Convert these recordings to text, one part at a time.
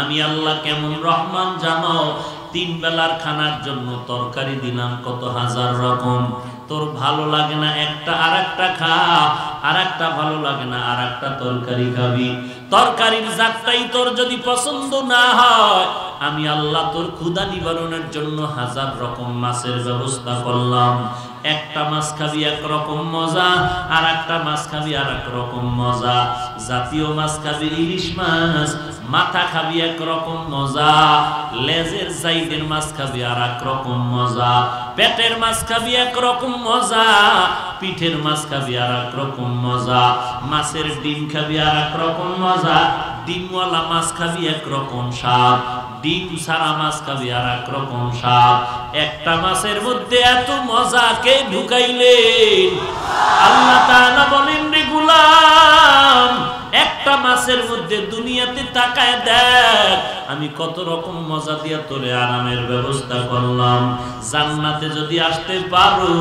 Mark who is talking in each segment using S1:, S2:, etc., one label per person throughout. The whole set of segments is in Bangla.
S1: আমি আল্লাহ কেমন রহমান জানো, 3 বেলার খানার জন্য তরকারি দিলাম কত হাজার রকম। তোর ভালো লাগে না একটা আরেকটা খা, আরেকটা ভালো লাগে না আরেকটা তরকারি খাবি। তরকারির জাতটাই তোর যদি পছন্দ না হয়, আমি আল্লাহ তোর ক্ষুধা নিবারণের জন্য হাজার রকম মাছের ব্যবস্থা করলাম। একটা মাছ খাবি একরকম মজা, আর একটা মাছ খাবি আর এক রকম মজা। জাতীয় মাছ খাবি ইলিশ মাছ, মাথা খাবি একরকম মজা, লেজের সাইডের মাছ খাবি আর এক রকম মজা, পেটের মাছ খাবি একরকম মজা, পিঠের মাছ খাবি আর এক রকম মজা, মাছের ডিম খাবি আর এক রকম মজা, ডিমওয়ালা মাছ খাবি একরকম স্বাদ, ডিম ছাড়া মাছ খাবি আর এক রকম স্বাদ। একটা মাছের মধ্যে এত মজা কে ঢুকাইলেন? আল্লাহ তাআলা বলেন, রে গোলাম, একটা মাছের মধ্যে দুনিয়াতে তাকায় দেখ আমি কত রকম মজা দিয়া তোরে আরামের ব্যবস্থা করলাম। জান্নাতে যদি আসতে পারো,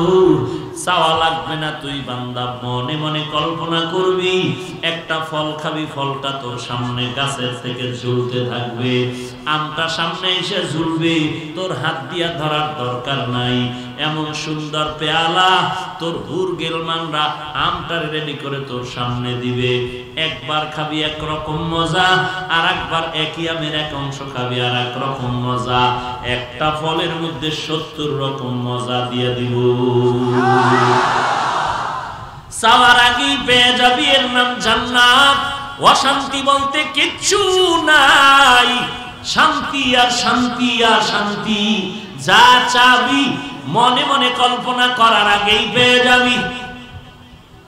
S1: চাওয়া লাগবে না, তুই বান্দা মনে মনে কল্পনা করবি একটা ফল খাবি, ফলটা তোর সামনে গাছের থেকে ঝুলতে থাকবে, আমটা সামনে এসে ঝুলবে, তোর হাত দিয়া ধরার দরকার নাই। এমন সুন্দর পেয়ালা তোর হুর গেলমানরা আমটা রেডি করে তোর সামনে দিবে। একবার খাবি একরকম মজা, আর একবার একই আমের এক অংশ খাবি আর এক রকম মজা। একটা ফলের মধ্যে 70 রকম মজা দিয়ে দিব। চাওয়ার আগেই পেয়ে যাবি, এর নাম জান্নাত। অশান্তি বলতে কিচ্ছু নাই, শান্তি আর শান্তি আর শান্তি। যা চাবি মনে মনে কল্পনা করার আগেই পেয়ে যাবি।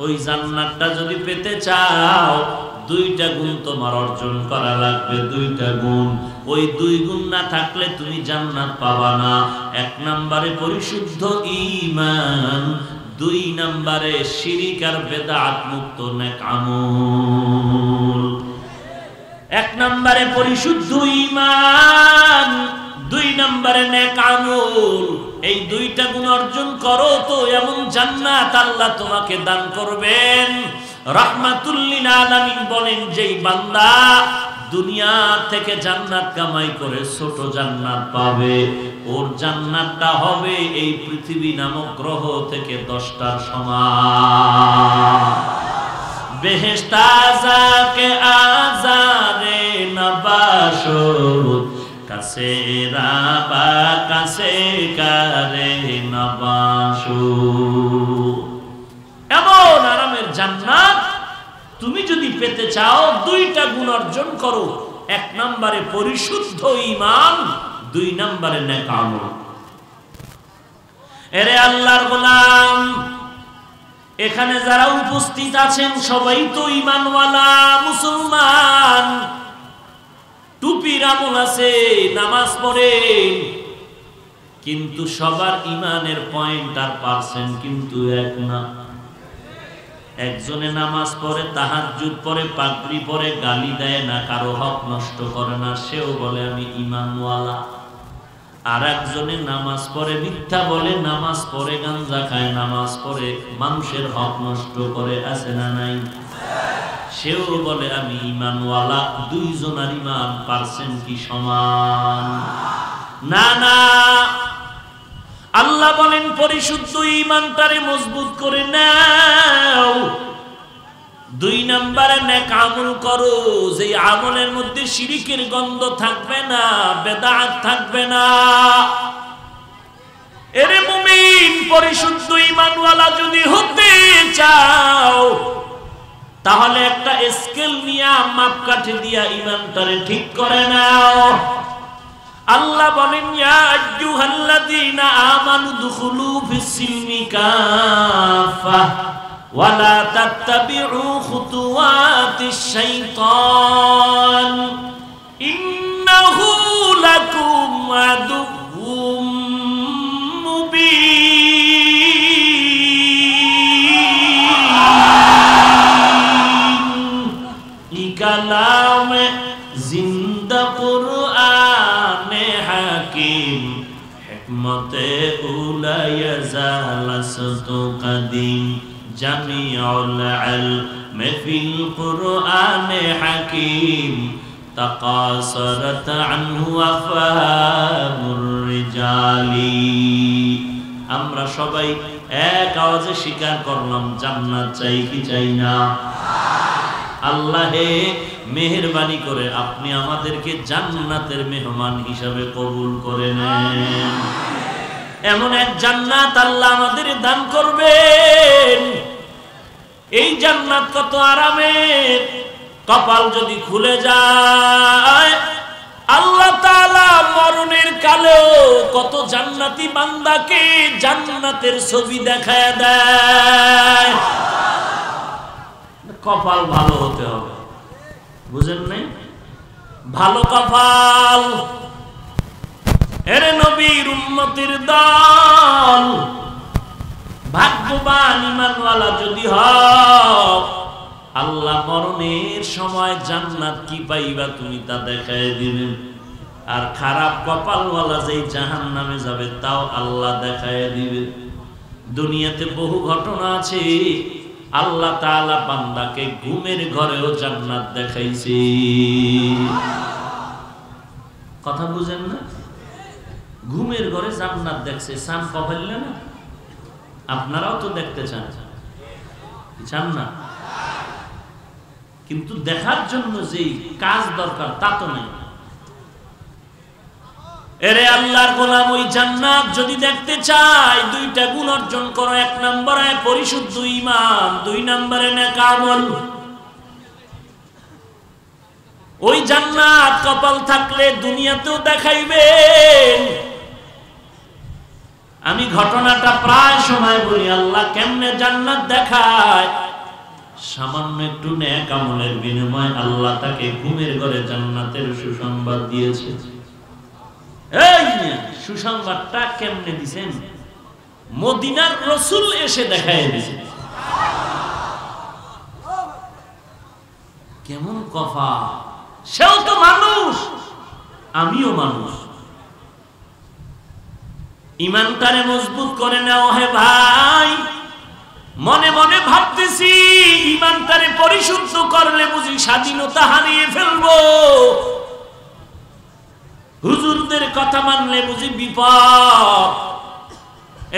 S1: ওই জান্নাতটা যদি পেতে চাও, 2টা গুণ তোমার অর্জন করা লাগবে, 2টা গুণ। ওই 2 গুণ না থাকলে তুমি জান্নাত পাবা না। 1 নম্বরে পরিশুদ্ধ ঈমান, 2 নম্বরে শিরক আর বেদাত মুক্ত নেক আমল। 1 নম্বরে পরিশুদ্ধ ঈমান, 2 নম্বরে নেক আমল। এই 2টা গুণ অর্জন করো তো এমন জান্নাত আল্লাহ তোমাকে দান করবেন। রাহমাতুল লিল আলামিন বলেন, যেই বান্দা দুনিয়া থেকে জান্নাত কামাই করে ছোট জান্নাত পাবে, ওর জান্নাতটা হবে এই পৃথিবী নামক গ্রহ থেকে 10টার সমান। বেহেশত আযাকে আযারে নবাশুদ, কাছে রাবা কাছে কারে নবাশুদ। এমন আরামের জান্নাত তুমি যদি পেতে চাও, 2টা গুণ অর্জন করো। 1 নম্বরে পরিশুদ্ধ ঈমান, 2 নম্বরে নেক আমল। এরে আল্লাহর গোলাম, এখানে যারা উপস্থিত আছেন সবাই তো ঈমানওয়ালা মুসলমান, টুপির আমল আছে, নামাজ পড়েন, কিন্তু সবার ঈমানের পয়েন্ট আর পার্সেন্ট কিন্তু এক না। একজনে নামাজ পড়ে, তাহাজ্জুদ পড়ে, পাগড়ি পরে, গালি দেয় না, কারো হক নষ্ট করে না, সেও বলে আমি ঈমানওয়ালা। আর একজনে নামাজ পড়ে, মিথ্যা বলে, নামাজ পড়ে, গাঞ্জা খায়, নামাজ পড়ে, মানুষের হক নষ্ট করে, আছে না নাই? সেও বলে আমি ঈমানওয়ালা। 2 জনের ঈমান পার্সেন্ট কি সমান? না না। আল্লাহ বলেন, পরিশুদ্ধ ঈমানটারে মজবুত করে নাও। 2 নম্বরে নেক আমল করো, যে আমলের মধ্যে শিরকের গন্ধ থাকবে না, বেদাত থাকবে না। এরে মুমিন, পরিশুদ্ধ ঈমানওয়ালা যদি হতে চাও, তাহলে একটা স্কেল নিয়ে মাপকাঠি দিয়া ঈমানটারে ঠিক করে নাও। আল্লাহ বলেন, ইয়া আইয়ুহাল্লাযীনা আমানু দুখুলু ফিস-সিলমি কাফা ওয়া লা তাত্তাবিউ খুতুওয়াতিশ শাইতান ইন্নাহু লাকুম আদুউম মুবিন। ই কালামে জিন্দা কুরআনে হাকিম, হিকমতে উলায়া জালাসতু কাদিম, জামিউল ইলম ফিল কুরআনে হাকিম, তাকাসারাত আনহু আফহামুর রিজালি। আমরা সবাই এক আওয়াজে স্বীকার করলাম জান্নাত চাই কি চাই না? আল্লাহে মেহেরবানি করে আপনি আমাদেরকে জান্নাতের মেহমান হিসাবে কবুল করে নেন। এমন এক জান্নাত আল্লাহ আমাদের দান করবেন। এই জান্নাত কত আরামের, কপাল যদি খুলে যায় আল্লাহ তাআলা মরণের কালেও কত জান্নাতি বান্দাকে জান্নাতের ছবি দেখায় দেয়। কপাল ভালো হতে হবে, বুঝেন নাই? ভালো কপাল। এরে নবীর উম্মতের দল, ভাগ্যবান ঈমানওয়ালা যদি হও, আল্লাহ মরণের সময় জান্নাত কি পাইবা তুমি তা দেখায় দিবেন। আর খারাপ কপালওয়ালা যেই জাহান্নামে যাবে তাও আল্লাহ দেখায় দিবে। দুনিয়াতে বহু ঘটনা আছে, আল্লাহ তাআলা বান্দাকে ঘুমের ঘরেও জান্নাত দেখাইছে। কথা বুঝেন না? ঘুমের ঘরে জান্নাত দেখছে। চান কপাইলে না? আপনারাও তো দেখতে চান, চান না? কিন্তু দেখার জন্য যে কাজ দরকার তা তো নেই। এরে আল্লাহর গোলাম, ওই জান্নাত যদি দেখতে চাই দুইটা গুণ অর্জন করো। এক নম্বরে পরিশুদ্ধ ঈমান, দুই নম্বরে নেক আমল। ওই জান্নাত কপাল থাকলে দুনিয়াতেও দেখাইবেন। আমি ঘটনাটা প্রায় সময় বলি, আল্লাহ কেমনে জান্নাত দেখায়। সামান্য একটু নেক আমলের বিনিময়ে আল্লাহ তাকে ঘুমের ঘরে জান্নাতের সুসংবাদ দিয়েছে। এই সুসংবাদটা কেমনে দিছেন? মদিনার রাসূল এসে দেখায় দিয়েছে। কেমন কপাল! সেও তো মানুষ, আমিও মানুষ। ঈমানটারে মজবুত করে নাও হে ভাই। মনে মনে ভাবতেছি ঈমানটারে পরিশুদ্ধ করলে বুঝি স্বাধীনতা হারিয়ে ফেলবো, হুজুরদের কথা মানলে বুঝি বিপদ।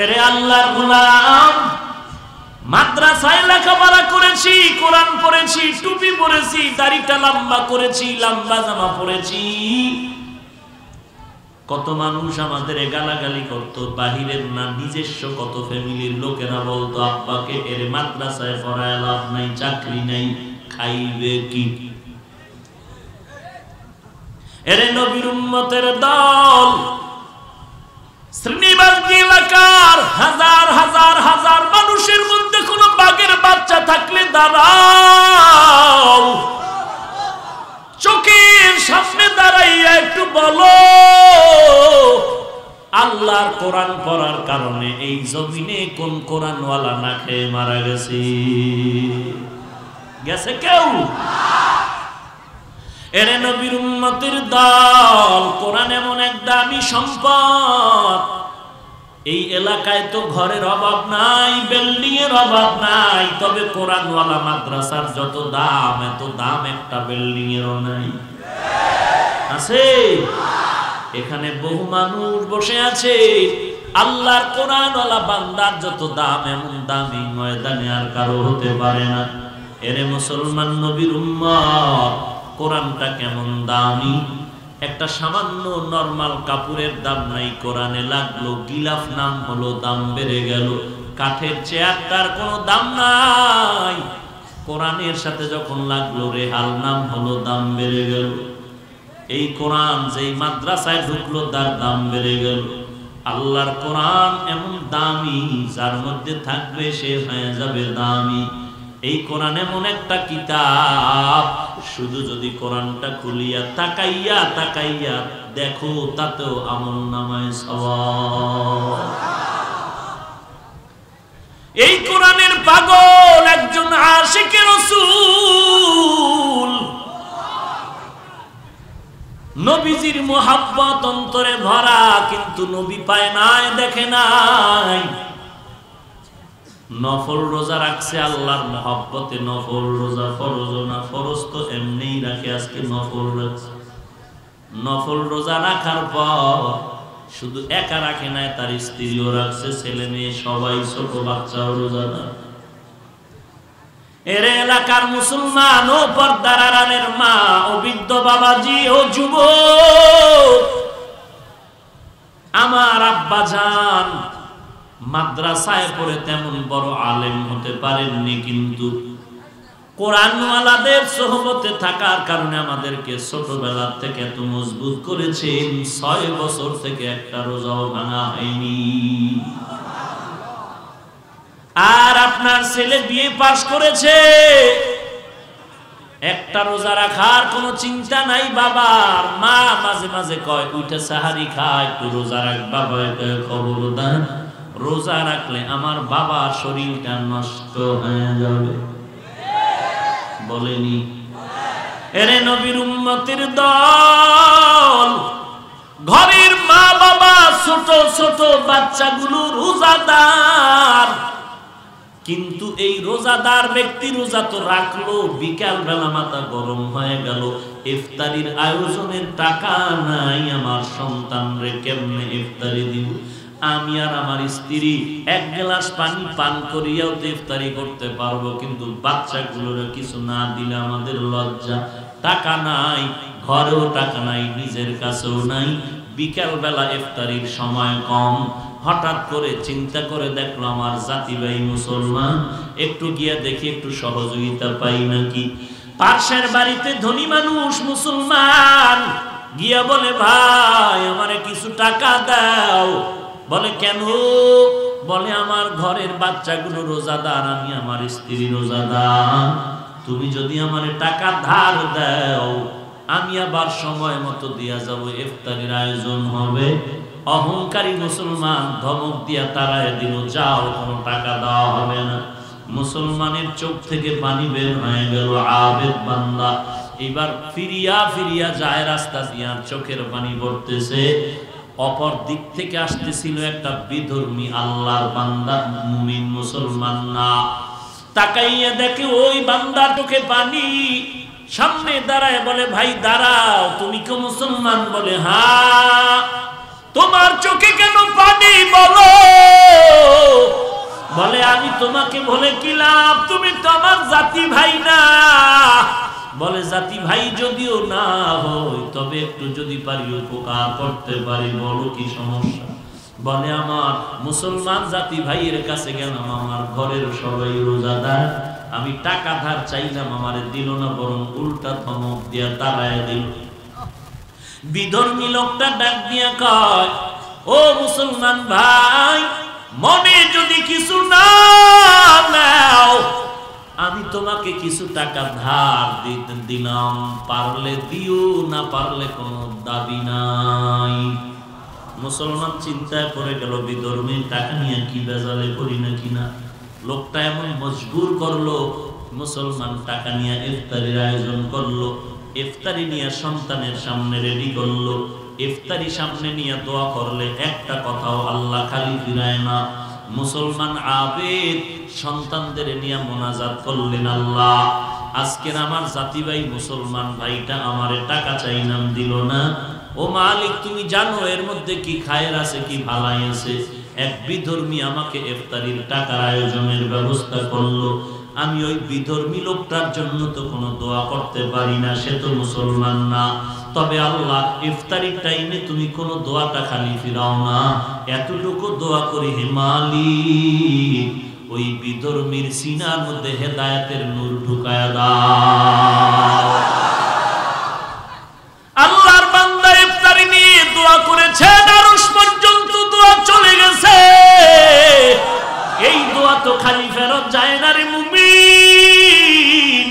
S1: এরে আল্লাহর গোলাম, মাদ্রাসায় লেখাপড়া করেছি, কোরআন পড়েছি, টুপি পরেছি, দাড়িটা লম্বা করেছি, লম্বা জামা পরেছি। কত মানুষ আমাদের গালাগালি করতো, বাহিরের না নিজস্ব কত ফ্যামিলির লোকেরা বলতো আব্বাকে এর মাদ্রাসায় পড়ায় লাভ নাই, চাকরি নাই, খাইবে কি? এরে নবীর উম্মতের দল, শ্রীনিবাসী এলাকার হাজার হাজার হাজার মানুষের মধ্যে কোন বাঘের বাচ্চা থাকলে দাঁড়াও, চোখের সামনে দাঁড়াইয়া একটু বলো আল্লাহর কোরআন পড়ার কারণে এই জমিনে কোন কোরআনওয়ালা না খেয়ে মারা গেছে? গেছে কেউ? এরে নবীর উম্মতের দল, কোরআন এমন এক দামি সম্পদ। এই এলাকায় তো ঘরের অভাব নাই, বিল্ডিং এর অভাব নাই, তবে কোরআনওয়ালা মাদ্রাসার যত দাম, এত দাম একটা বিল্ডিং এরও নাই। আছে? এখানে বহু মানুষ বসে আছে, আল্লাহর কোরআনওয়ালা বান্দার যত দাম, এমন দামি ময়দানে আর কারো হতে পারে না। এরে মুসলমান নবীর উম্মত, কোরআনটা কেমন দামি! একটা সামান্য নরমাল কাপড়ের দাম নাই, কোরআনে লাগলো গিলাফ নাম হলো, দাম বেড়ে গেল। কাঠের চেয়ারটার কোনো দাম নাই, কোরআনের সাথে যখন লাগলো রেহাল নাম হলো, দাম বেড়ে গেল। এই কোরআন যেই মাদ্রাসায় ঢুকলো তার দাম বেড়ে গেল। আল্লাহর কোরআন এমন দামি, যার মধ্যে থাকবে সে হয়ে যাবে দামি। এই কোরআন এমন একটা কিতাব, শুধু যদি কোরআনটা খুলিয়া তাকাইয়া তাকাইয়া দেখো তাতেও আমলনামায় সওয়াব। এই কোরআনের পাগল একজন আশিকে রাসূল, নবীজির মুহাব্বত অন্তরে ভরা, কিন্তু নবী পায় নাই, দেখে নাই। নফল রোজা রাখছে আল্লাহর মহব্বতে, নফল রোজা, ফরজ না, ফরজ তো এমনিই রাখে, আজকে নফল রাখছে। নফল রোজা রাখার পর শুধু একা রাখে নাই, তার স্ত্রীও রাখছে, ছেলে মেয়ে সবাই, ছোট বাচ্চাও রোজাদার। এর এলাকার মুসলমান ও পর্দার আড়ালের মা ও বৃদ্ধ বাবাজি ও যুবক, আমার আব্বা জান মাদ্রাসায় পড়ে তেমন বড় আলেম হতে পারেননি, কিন্তু কোরআনওয়ালাদের সোহবতে থাকার কারণে আমাদেরকে ছোটবেলা থেকে এত মজবুত করেছেন। 6 বছর থেকে একটা রোজাও ভাঙা হয়নি। আর আপনার ছেলে বিএ পাস করেছে, একটা রোজা রাখার কোনো চিন্তা নাই বাবার। মা মাঝে মাঝে কয় উঠে সাহারি খায়, একটু রোজা রাখ বাবা, খবরদার রোজা রাখলে আমার বাবার শরীরটা নষ্ট হয়ে যাবে। বলেনি? এরে নবীর উম্মতের দল, ঘরের মা বাবা ছোট ছোট বাচ্চাগুলো রোজাদার, কিন্তু এই রোজাদার ব্যক্তি রোজা তো রাখলো, বিকাল বেলা মাথা গরম হয়ে গেল, ইফতারির আয়োজনের টাকা নাই, আমার সন্তানরে কেমনে ইফতারি দিব? আমি আর আমার স্ত্রী এক গ্লাস পানি পান করিয়াও তো ইফতারি করতে পারবো, কিন্তু বাচ্চাগুলোর কিছু না দিলে আমাদের লজ্জা। টাকা নাই, ঘরেও টাকা নাই, নিজের কাছেও নাই, বিকাল বেলা ইফতারির সময় কম। হঠাৎ করে চিন্তা করে দেখলো আমার জাতি ভাই মুসলমান, একটু গিয়া দেখি একটু সহযোগিতা পাই নাকি। পাশের বাড়িতে ধনী মানুষ মুসলমান গিয়া বলে ভাই আমারে কিছু টাকা দাও। বলে কেন? বলে আমার ঘরের বাচ্চাগুলো রোজাদার, আমি আমার স্ত্রী রোজাদার, তুমি যদি আমারে টাকা ধার দাও আমি আবার সময় মতো দিয়া যাব, ইফতারির আয়োজন হবে। অহংকারী মুসলমান ধমক দিয়া তারায় দিল, যাও কোনো টাকা দেওয়া হবে না। মুসলমানের চোখ থেকে পানি বের হয়ে গেল। আবেদ বান্দা এবার ফিরিয়া ফিরিয়া যায় রাস্তা দিয়া, চোখের পানি পড়তেছে। অপর দিক থেকে আসতেছিল একটা বিধর্মী আল্লাহর বান্দা, মুমিন মুসলমান না। তাকাইয়া দেখে ওই বান্দার চোখে পানি, সামনে দাঁড়ায় বলে ভাই দাঁড়াও, তুমি কি মুসলমান? বলে হ্যাঁ। তোমার চোখে কেন পানি বলো? বলে আমি তোমাকে বলে কি লাভ, তুমি তো আমার জাতি ভাই না। বলে জাতি ভাই যদিও না হই, তবে একটু যদি পারি উপকার করতে পারি, বলো কি সমস্যা? বলে আমার মুসলমান জাতি ভাইয়ের কাছে গেলাম, আমার ঘরের সবাই রোজাদার, আমি টাকা ধার চাইলাম, আমারে দিল না, বরং উল্টা ধমক দিয়া তাড়ায় দিল। বিধর্মী লোকটা ডাক দিয়া কয় ও মুসলমান ভাই, মনে যদি কিছু না নাও, আমি তোমাকে কিছু টাকা ধার দিলাম, পারলে দিও, না পারলে কোনো দাবি নাই। মুসলমান চিন্তায় পড়ে গেল, বিধর্মী টাকা নিয়ে কি বেজালে করি না কিনা। লোকটা এমন মজবুর করলো, মুসলমান টাকা নিয়ে ইফতারির আয়োজন করলো, ইফতারি নিয়ে সন্তানের সামনে রেডি করলো। ইফতারি সামনে নিয়ে দোয়া করলে একটা কথাও আল্লাহ খালি ফিরায় না। মুসলমান আবেদ সন্তানদের নিয়ে মোনাজাত করলেন, আল্লাহ আজকের আমার জাতি ভাই মুসলমান ভাইটা আমারে টাকা চাইলাম দিল না, ও মালিক তুমি জানো এর মধ্যে কি খায়ের আছে, কি ভালাই আছে। এক বিধর্মী আমাকে ইফতারির টাকার আয়োজনের ব্যবস্থা করলো, আমি ওই বিধর্মী লোকটার জন্য তো কোনো দোয়া করতে পারি না, সে তো মুসলমান না। তবে আল্লাহ ইফতারির টাইমে তুমি কোনো দোয়াটা খালি ফিরাও না, এতটুকু দোয়া করি হে মালিক, ওই বিধর্মীর সিনার মধ্যে হেদায়েতের নূর ঢুকায়া দাও। আল্লাহর বান্দা ইফতারি নিয়ে দোয়া করেছে, আরশ পর্যন্ত দোয়া চলে গেছে। এই দোয়া তো খালি ফেরত যায় না রে মুমিন।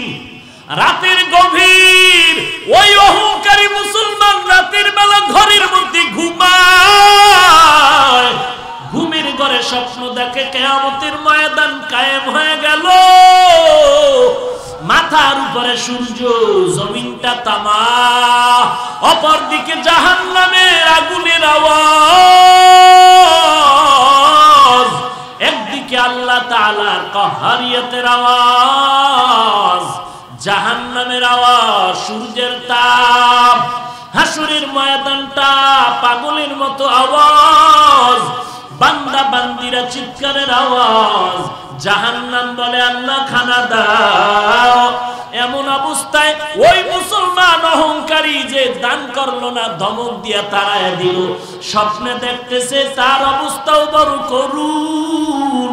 S1: রাতের গভীর ওই অহংকারী মুসলমান রাতের বেলা ঘরের মধ্যে ঘুমায়, ঘুমের ঘরে স্বপ্ন দেখে কিয়ামতের ময়দান কায়েম হয়ে গেল, মাথার উপরে সূর্য, জমিনটা তামা, অপর দিকে জাহান্নামের আগুনের আওয়াজ, একদিকে আল্লাহ তাআলার কাহারিয়তের আওয়াজ, জাহান্নামের আওয়াজ, সূর্যের তাপ, হাসরের ময়দানটা পাগলের মতো আওয়াজ, বান্দা বান্দিরা চিৎকারের আওয়াজ। জাহান্নাম বলে আল্লাহ খানা দাও। এমন অবস্থায় ওই মুসলমান অহংকারী যে দান করলো না, ধমক দিয়া তাড়ায় দিল, স্বপ্নে দেখতেছে তার অবস্থাও বড় করুণ।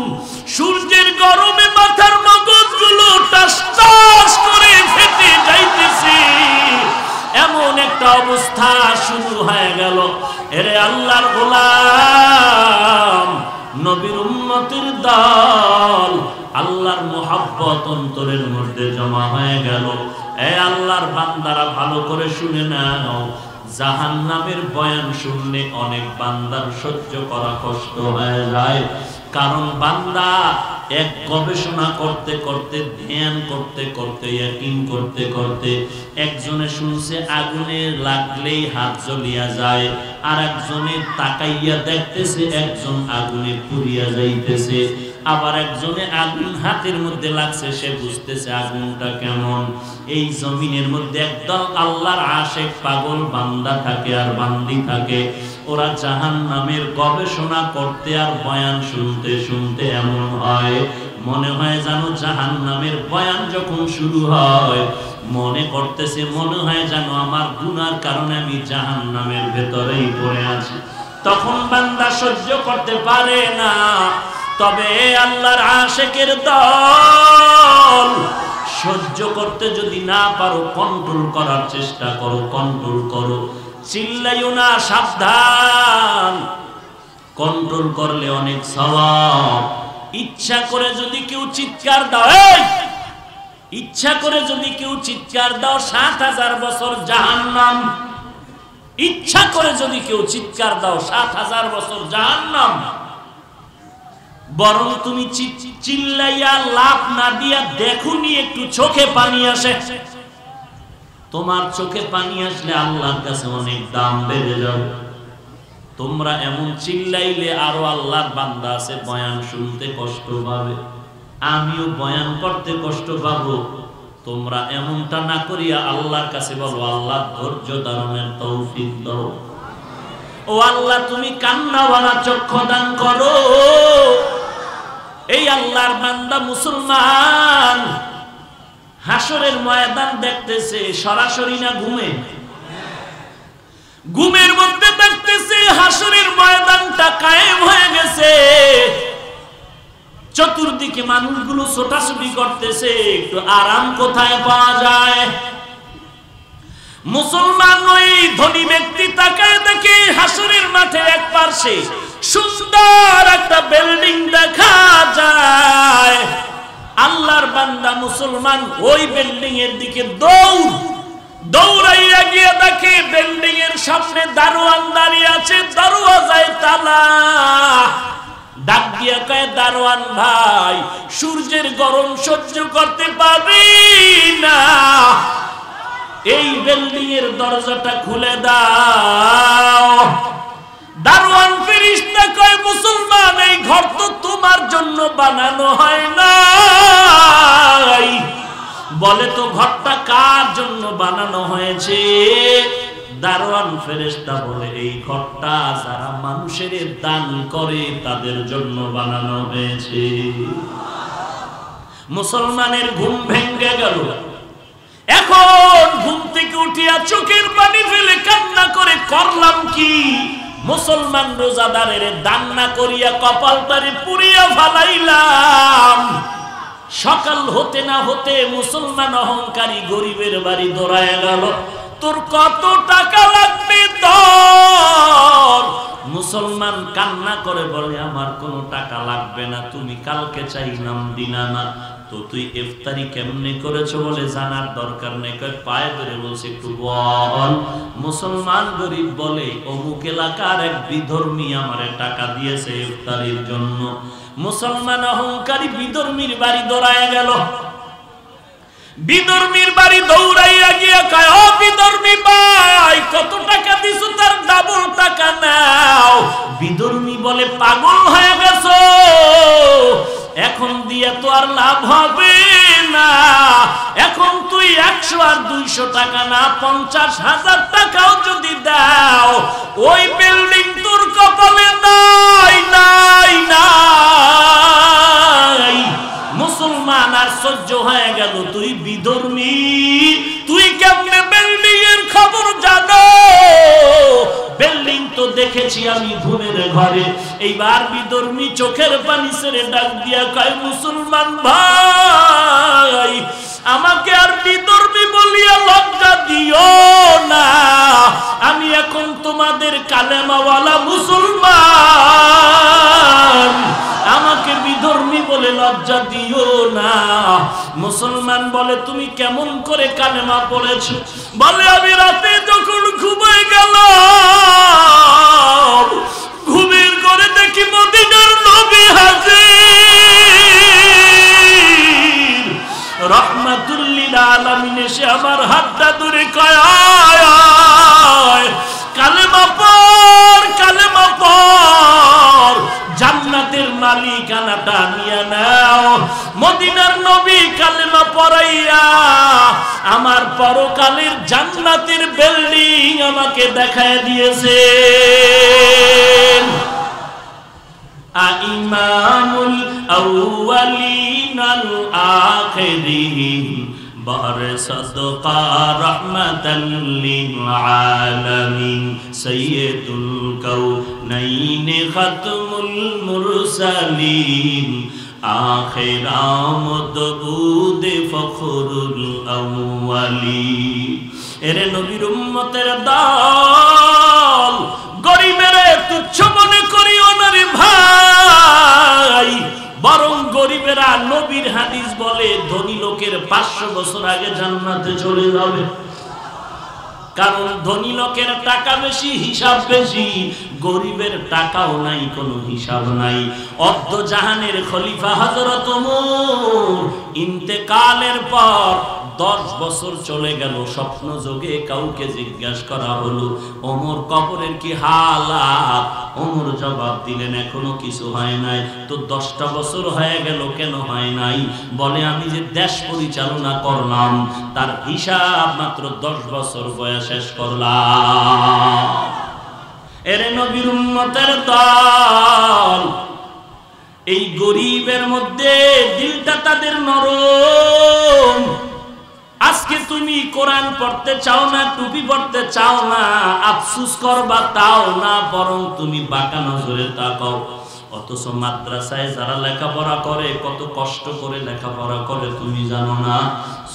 S1: সূর্যের গরমে মাথার মগজগুলো টাস টাস করে ফেটে যাইতেছে, এমন একটা অবস্থা শুরু হয়ে গেল। এরে আল্লাহর গোলাম, নবীর উম্মতের দল, আল্লাহর মোহাব্বত অন্তরের মধ্যে জমা হয়ে গেল। এ আল্লাহর বান্দারা ভালো করে শুনে নাও, জাহান্নামের বয়ান শুনলে অনেক বান্দার সহ্য করা কষ্ট হয়ে যায়। কারণ বান্দা এক গবেষণা করতে করতে, ধ্যান করতে করতে, ইয়াকিন করতে করতে, একজনে শুনছে আগুনে লাগলেই হাত জ্বলিয়া যায়, আর একজনে তাকাইয়া দেখতেছে একজন আগুনে পুড়িয়া যাইতেছে, আবার একজনে আগুন হাতের মধ্যে লাগছে, সে বুঝতেছে আগুনটা কেমন। এই জমিনের মধ্যে একদল আল্লাহর আশিক পাগল বান্দা থাকে আর বান্দি থাকে। ওরা জাহান্নামের গবেষণা করতে আর বয়ান শুনতে শুনতে এমন হয়, মনে হয় যেন জাহান্নামের বয়ান যখন শুরু হয়, মনে করতেছে, মনে হয় যেন আমার গুনার কারণে আমি জাহান্নামের ভেতরেই পড়ে আছি। তখন বান্দা সহ্য করতে পারে না। তবে আল্লাহর আশিকের দল, সহ্য করতে যদি না পারো, কন্ট্রোল করার চেষ্টা করো, কন্ট্রোল করো। চিল্লাইও না, সাবধান। কন্ট্রোল করলে অনেক সওয়াব। ইচ্ছা করে যদি কেউ চিৎকার দাও, ইচ্ছা করে যদি কেউ চিৎকার দাও, ৭,০০০ বছর জাহান্নাম। ইচ্ছা করে যদি কেউ চিৎকার দাও, ৭,০০০ বছর জাহান্নাম। বরং তুমি চিল্লাইয়া লাভ না দিয়া দেখুনি, একটু চোখে পানি আসে। তোমার চোখে পানি আসলে আল্লাহর কাছে অনেক দাম বেড়ে যাবে। তোমরা এমন চিল্লাইলে আরো আল্লাহর বান্দা আছে বয়ান শুনতে কষ্ট পাবে, আমিও বয়ান করতে কষ্ট পাবো। তোমরা এমনটা না করিয়া আল্লাহর কাছে বলো, আল্লাহ ধৈর্য ধারণের তৌফিক দাও। ও আল্লাহ, তুমি কান্নাওয়ালা চক্ষু দান করো। এই আল্লাহর বান্দা মুসলমান হাসরের ময়দান দেখতেছে, সরাসরি না ঘুমে, ঘুমের মধ্যে দেখতেছে হাসরের ময়দানটা কায়েম হয়ে গেছে। চতুর্দিকে মানুষগুলো ছোটাছুটি করতেছে, একটু আরাম কোথায় পাওয়া যায়। মুসলমান ওই ধনী ব্যক্তি তাকায় দেখে হাসরের মাঠে এক পাশে সুন্দর একটা বিল্ডিং দেখা যায়। আল্লাহর বান্দা মুসলমান ওই বিল্ডিং এর দিকে দৌড়াইয়া গিয়ে দেখে বিল্ডিং এর সামনে দারোয়ান দাঁড়িয়ে আছে, দরওয়াজায় তালা। ডাক দিয়া কয়, দারোয়ান ভাই, সূর্যের গরম সহ্য করতে পারি না, এই বিল্ডিং এর দরজাটা খুলে দাও। দারোয়ান ফেরেশতা কয়, মুসলমান, এই ঘর তো তোমার জন্য বানানো হয় নাই। বলে, তো ঘরটা কার জন্য বানানো হয়েছে? দারোয়ান ফেরেশতা বলে, এই ঘরটা যারা মানুষের দান করে তাদের জন্য বানানো হয়েছে। মুসলমানের ঘুম ভেঙে গেল। এখন ঘুম থেকে উঠিয়া চোখের পানি ফেলে কান্না করে, করলাম কি? মুসলমান রোজাদারের দান না করিয়া কপালটারে পুড়িয়া ফালাইলাম। সকাল হতে না হতে মুসলমান অহংকারী গরিবের বাড়ি দৌড়ায় গেল, তোর কত টাকা লাগবে ধর। মুসলমান কান্না করে বলে, আমার কোনো টাকা লাগবে না, তুমি কালকে চাইলাম দিনা না, তো তুই ইফতারি কেমনে করেছো বলে জানার দরকার নেই। পায়ে ধরে বলছে, একটু বল। মুসলমান গরিব বলে, অমুক এলাকার এক বিধর্মী আমারে টাকা দিয়েছে ইফতারির জন্য। মুসলমান অহংকারী বিধর্মীর বাড়ি দৌড়ায় গেল। বিধর্মীর বাড়ি দৌড়াইয়া গিয়ে কয়, ও বিধর্মী ভাই, কত টাকা দিছো তার ডাবল টাকা নাও। বিধর্মী বলে, পাগল হয়ে গেছো, এখন দিয়ে তো আর লাভ হবে না, এখন তুই তুমি 100 আর 200 টাকা না 50,000 টাকাও যদি দাও, ওই বিল্ডিং তোর কপালে নাই নাই নাই। মুসলমান আর সহ্য হয়ে গেল, তুই বিধর্মী, তুই কেমনে বিল্ডিং এর খবর জানো? বিল্ডিং তো দেখেছি আমি ঘুমের ঘরে। এইবার বিধর্মী চোখের পানি ছেড়ে ডাক দিয়া কয়, মুসলমান ভাই, আমাকে আর বিধর্মী বলিয়া লজ্জা দিও না, আমি এখন তোমাদের কালেমাওয়ালা মুসলমান, আমাকে বিধর্মী বলে লজ্জা দিও না। মুসলমান বলে, তুমি কেমন করে কালেমা পড়েছো? বলে, আমি রাতে যখন ঘুমাই গেলাম, ঘুমের ঘরে দেখি মদিনার নবী হাজির, রহমাতুল লিল আলামিন এসে আমার হাতটা ধরে কয়, আয় কালেমা পড়, কালেমা পড়, জান্নাতের মালিকানাটা নিয়ে নাও। মদিনার নবী কালেমা পড়াইয়া আমার পরকালের জান্নাতের বিল্ডিং আমাকে দেখায় দিয়েছে। ইমামুল আউয়ালিন আল আখিরিন বারসাদকা রাহমাতাল লিল আলামিন সাইয়্যিদুল কাউনাইন খাতমুল মুরসালিন আখির আমদ বুদ ফখরুল আউয়ালিন। এরে নবীর উম্মতের দল, গরিবের তুচ্ছ মনে করিও না রে ভাই, বরং গরিবেরা নবীর হাদিস বলে ধনী লোকের 500 বছর আগে জান্নাতে চলে যাবে। কারণ ধনী লোকের টাকা বেশি, হিসাব বেশি, গরিবের টাকাও নাই, কোনো হিসাব নাই। অর্ধ জাহানের খলিফা হযরত ওমর ইন্তেকালের পর 10 বছর চলে গেল, স্বপ্ন যোগে কাউকে জিজ্ঞাসা করা হলো, ওমর কবরের কি হালাত? ওমর জবাব দিলেন, এখনো কিছু হয় নাই। তো 10টা বছর হয়ে গেল, কেন হয় নাই? বলে, আমি যে দেশ পরিচালনা করলাম তার হিসাব মাত্র 10 বছর বয়স শেষ করলাম। এরে নবীর উম্মতের দল, এই গরিবের মধ্যে দিলটা তাদের নরম। আজকে তুমি কোরআন পড়তে চাও না, টুপি পড়তে চাও না, আফসোস করবা তাও না, বরং তুমি বাঁকা নজরে তাকাও। অথচ মাদ্রাসায় যারা লেখাপড়া করে, কত কষ্ট করে লেখাপড়া করে তুমি জানো না?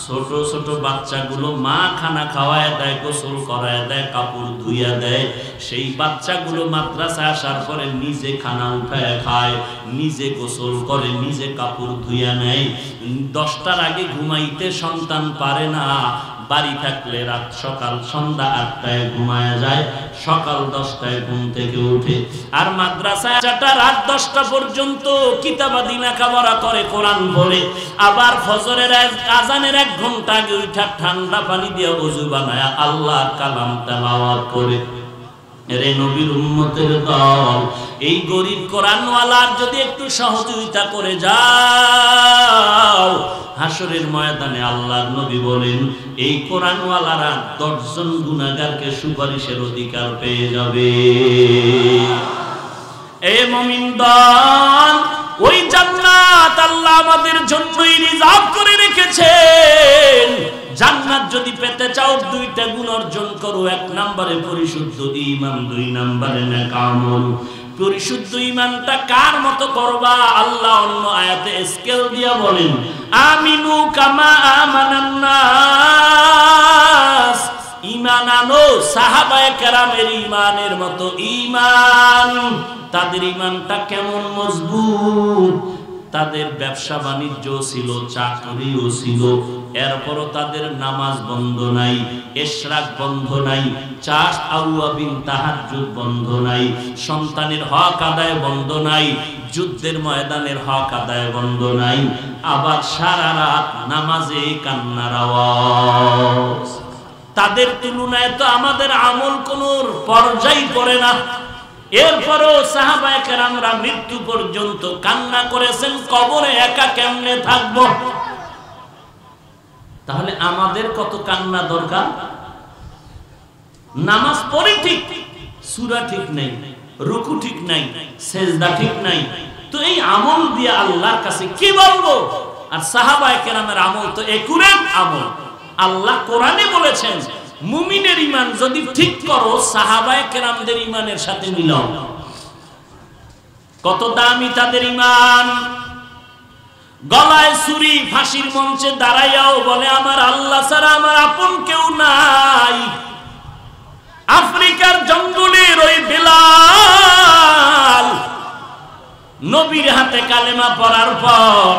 S1: ছোট ছোট বাচ্চাগুলো মা খানা খাওয়ায় দেয়, গোসল করায় দেয়, কাপড় ধুইয়া দেয়। সেই বাচ্চাগুলো মাদ্রাসায় আসার পরে নিজে খানা উঠায় খায়, নিজে গোসল করে, নিজে কাপড় ধুইয়া নেয়। 10টার আগে ঘুমাইতে সন্তান পারে না, বাড়ি থাকলে রাত সকাল সন্ধ্যা 8টায় ঘুমায়া যায়, সকাল 10টায় ঘুম থেকে উঠে। আর মাদ্রাসায় রাত 10টা পর্যন্ত কিতাবাদি লেখাপড়া করে, কোরআন পড়ে। আবার ফজরের আজানের 1 ঘন্টা আগে উঠা ঠান্ডা পানি দিয়ে ওযু বানায় আল্লাহর কালাম তেলাওয়াত করে। এরে নবীর উম্মতের দল, এই গরিব কোরআনওয়ালার যদি একটু সহযোগিতা করে যাও, হাসরের ময়দানে আল্লাহর নবী বলেন, এই কোরআনওয়ালারা 10 জন গুনাহগারকে সুপারিশের অধিকার পেয়ে যাবে। এ মুমিন দল, ওই জান্নাত আল্লাহ আমাদের জন্যই রিজার্ভ করে রেখেছেন। জান্নাত যদি পেতে চাও 2টা গুণ অর্জন করো। 1 নম্বরে পরিশুদ্ধ ঈমান, 2 নম্বরে নেক আমল। পরিশুদ্ধ ঈমানটা কার মতো করবা? আল্লাহ অন্য আয়াতে স্কেল দিয়া বলেন, আমিনু কামা আমানান নাস, ঈমান আনো সাহাবায়ে কেরামের ঈমানের মতো ঈমান। তাদের ঈমানটা কেমন মজবুত? তাদের ব্যবসা বাণিজ্য ছিল, চাকরিও ছিল, এরপরও তাদের নামাজ বন্ধ নাই, ইশরাক বন্ধ নাই, চাষ আউয়াবিন তাহাজ্জুদ বন্ধ নাই, সন্তানের হক আদায় বন্ধ নাই, যুদ্ধের ময়দানের হক আদায় বন্ধ নাই। আবার সারা রাত নামাজে কান্নার আওয়াজ। তাদের তুলনায় তো আমাদের আমল কোনো পর্যায় পড়ে না। এরপরও সাহাবায়ে কেরামরা মৃত্যু পর্যন্ত কান্না করেছেন, কবরে একা কেমনে থাকবো। তাহলে আমাদের কত কান্না দরকার। নামাজ পড়ি ঠিক, সূরা ঠিক নাই, রুকু ঠিক নাই, সেজদা ঠিক নাই, তো এই আমল দিয়ে আল্লাহর কাছে কি বলবো? আর সাহাবায়ে কেরামের আমল তো একুরেট আমল। আল্লাহ কোরআনে বলেছেন মুমিনের ঈমান যদি ঠিক করো সাহাবায়ে কেরামদের ঈমানের সাথে মিলাও। কত দামি তাদের ঈমান। গলায় ছুরি, ফাঁসির মঞ্চে দাঁড়াইয়াও বলে আমার আল্লাহ ছাড়া আমার আপন কেউ নাই। আফ্রিকার জঙ্গলের ওই বেলাল নবীর হাতে কালেমা পড়ার পর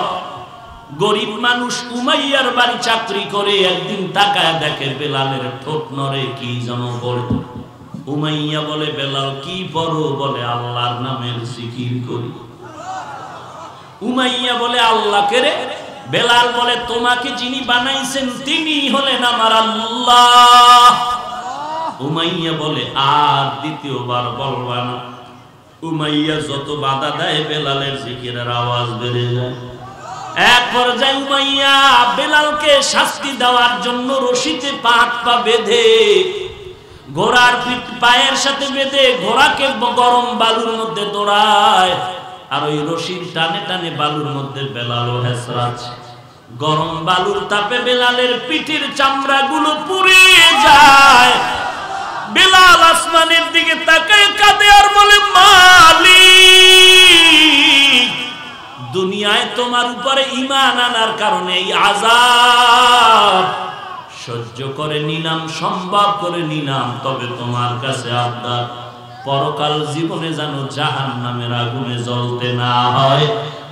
S1: গরিব মানুষ উমাইয়ার বাড়ি চাকরি করে একদিন তাকায় দেখে বেলালের ঠোঁট নড়ে, কি যেন পড়ে। উমাইয়া বলে বেলাল কি পড়ো? বলে আল্লাহর নামের জিকির করি। উমাইয়া বলে আল্লাহকে রে? বেলাল বলে তোমাকে যিনি বানাইছেন তিনি হলেন আমার আল্লাহ। উমাইয়া বলে আর দ্বিতীয়বার বলবা না। উমাইয়া যত বাধা দেয় বেলালের জিকিরের আওয়াজ বেড়ে যায়। এক পর্যায়ে উমাইয়া বেলালকে শাস্তি দেওয়ার জন্য রশিতে পা বেঁধে ঘোড়ার পায়ের সাথে বেঁধে ঘোড়াকে গরম বালুর মধ্যে দৌড়ায়, আর ওই রশির টানে টানে বালুর মধ্যে বেলালও হেসরাচ্ছে। গরম বালুর তাপে বেলালের পিঠের চামড়াগুলো পুড়ে যায়। বেলাল আসমানের দিকে তাকায় কাঁদে আর বলে মালিক, দুনিয়ায় তোমার উপরে ঈমান আনার কারণে এই আযাব সহ্য করে নিলাম, সম্ভব করে নিলাম, তবে তোমার কাছে আবদার পরকাল জীবনে যেন জাহান্নামের আগুনে জ্বলতে না হয়,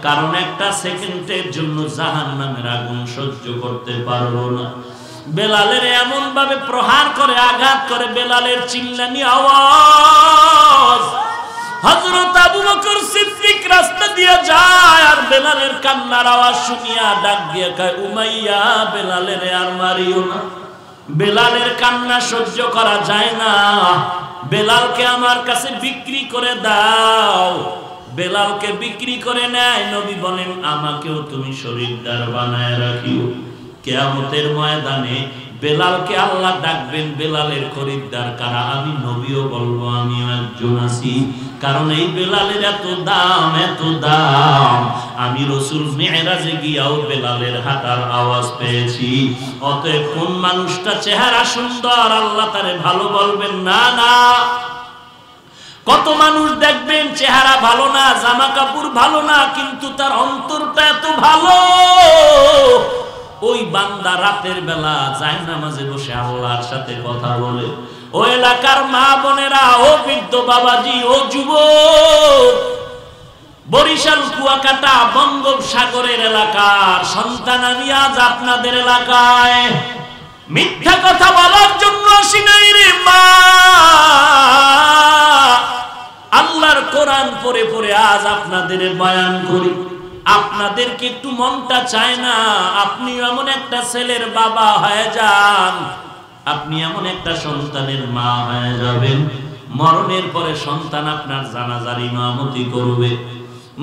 S1: কারণ একটা সেকেন্ডের জন্য জাহান্নামের আগুন সহ্য করতে পারবো না। বেলালের এমন ভাবে প্রহার করে, আঘাত করে, বেলালের চিল্লানি আওয়াজ হযরত আবু বকর সিদ্দিক রাস্তা দিয়ে যায়, আর বেলালের কান্নার আওয়াজ শুনিয়া ডাক দিয়ে কয় উমাইয়া বেলালের আর মারিও না, বেলালের কান্না সহ্য করা যায় না, বেলালকে আমার কাছে বিক্রি করে দাও। বেলালকে বিক্রি করে নেয়। নবী বলেন আমাকেও তুমি শরীরদার বানায় রাখিও। কিয়ামতের ময়দানে বেলালকে আল্লাহ ডাকবেন, বেলালের খরিদ্দার কারা? আমি নবীও বলবো আমিও একজন আছি, কারণ এই বেলালের এত দাম, এত দাম। আমি রাসূল মিরাজে গিয়াও বেলালের হাঁটার আওয়াজ পেয়েছি। অতএব কোন মানুষটা চেহারা সুন্দর আল্লাহ তারে ভালো বলবেন না? না। কত মানুষ দেখবেন চেহারা ভালো না, জামা কাপড় ভালো না, কিন্তু তার অন্তরটা এত ভালো। ওই বান্দা রাতের বেলা জায়নামাজে বসে আল্লাহর সাথে কথা বলে। ও এলাকার মা বোনেরা, ও বৃদ্ধ বাবাজি, ও যুবক, বরিশাল কুয়াকাটা বঙ্গোপসাগরের এলাকার সন্তান আমি আজ আপনাদের এলাকায় মিথ্যা কথা বলার জন্য আসি নাই রে মা। আল্লাহর কোরআন পড়ে পড়ে আজ আপনাদের বয়ান করি। আপনাদেরকে একটু মনটা চায় না আপনি এমন একটা ছেলের বাবা হয়ে যান, আপনি এমন একটা সন্তানের মা হয়ে যাবেন, মরণের পরে সন্তান আপনার জানাজার ইমামতি করবে,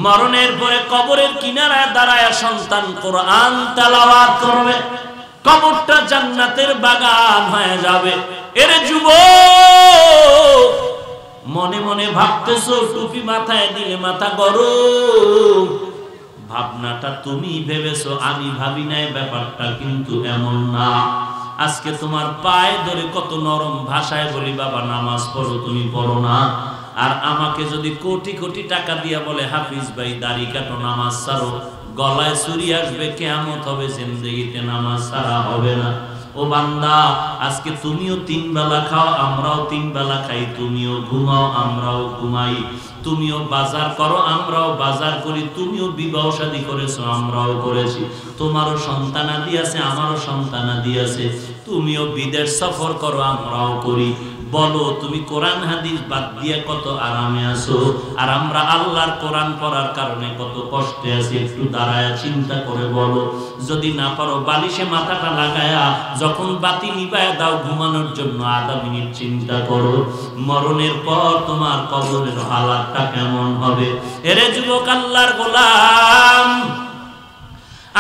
S1: মরণের পরে কবরের কিনারায় দাঁড়ায় সন্তান কোরআন তেলাওয়াত করবে, কবরটা জান্নাতের বাগান হয়ে যাবে। এর যুবক মনে মনে ভাবতেছো টুপি মাথায় দিলে মাথা গরম, ভাবনাটা তুমি ভেবেছো, আমি ভাবি নাই। ব্যাপারটা কিন্তু এমন না। আজকে তোমার পায়ে ধরে কত নরম ভাষায় বলি বাবা নামাজ পড়ো, তুমি পড়ো না। আর আমাকে যদি কোটি কোটি টাকা দিয়া বলে হাফিজ ভাই দাড়ি কাটো, নামাজ ছাড়ো, গলায় ছুরি আসবে, কিয়ামত হবে, জিন্দেগিতে নামাজ ছাড়া হবে না। ও বান্দা, আজকে তুমিও 3 বেলা খাও, আমরাও 3 বেলা খাই, তুমিও ঘুমাও, আমরাও ঘুমাই, তুমিও বাজার করো, আমরাও বাজার করি, তুমিও বিবাহ শাদী করেছো, আমরাও করেছি, তোমারও সন্তানাদি আছে, আমারও সন্তানাদি আছে, তুমিও বিদেশ সফর করো, আমরাও করি। বলো তুমি কোরআন হাদিস বাদ দিয়ে কত আরামে আছো, আর আমরা আল্লাহর কোরআন পড়ার কারণে কত কষ্টে আছি। একটু দাঁড়ায় চিন্তা করে বলো। যদি না পারো বালিশে মাথাটা লাগায়া যখন বাতি নিবায় দাও ঘুমানোর জন্য আধা মিনিট চিন্তা করো, মরণের পর তোমার কবরের হালাতটা কেমন হবে। এরে যুবক আল্লাহর গোলাম,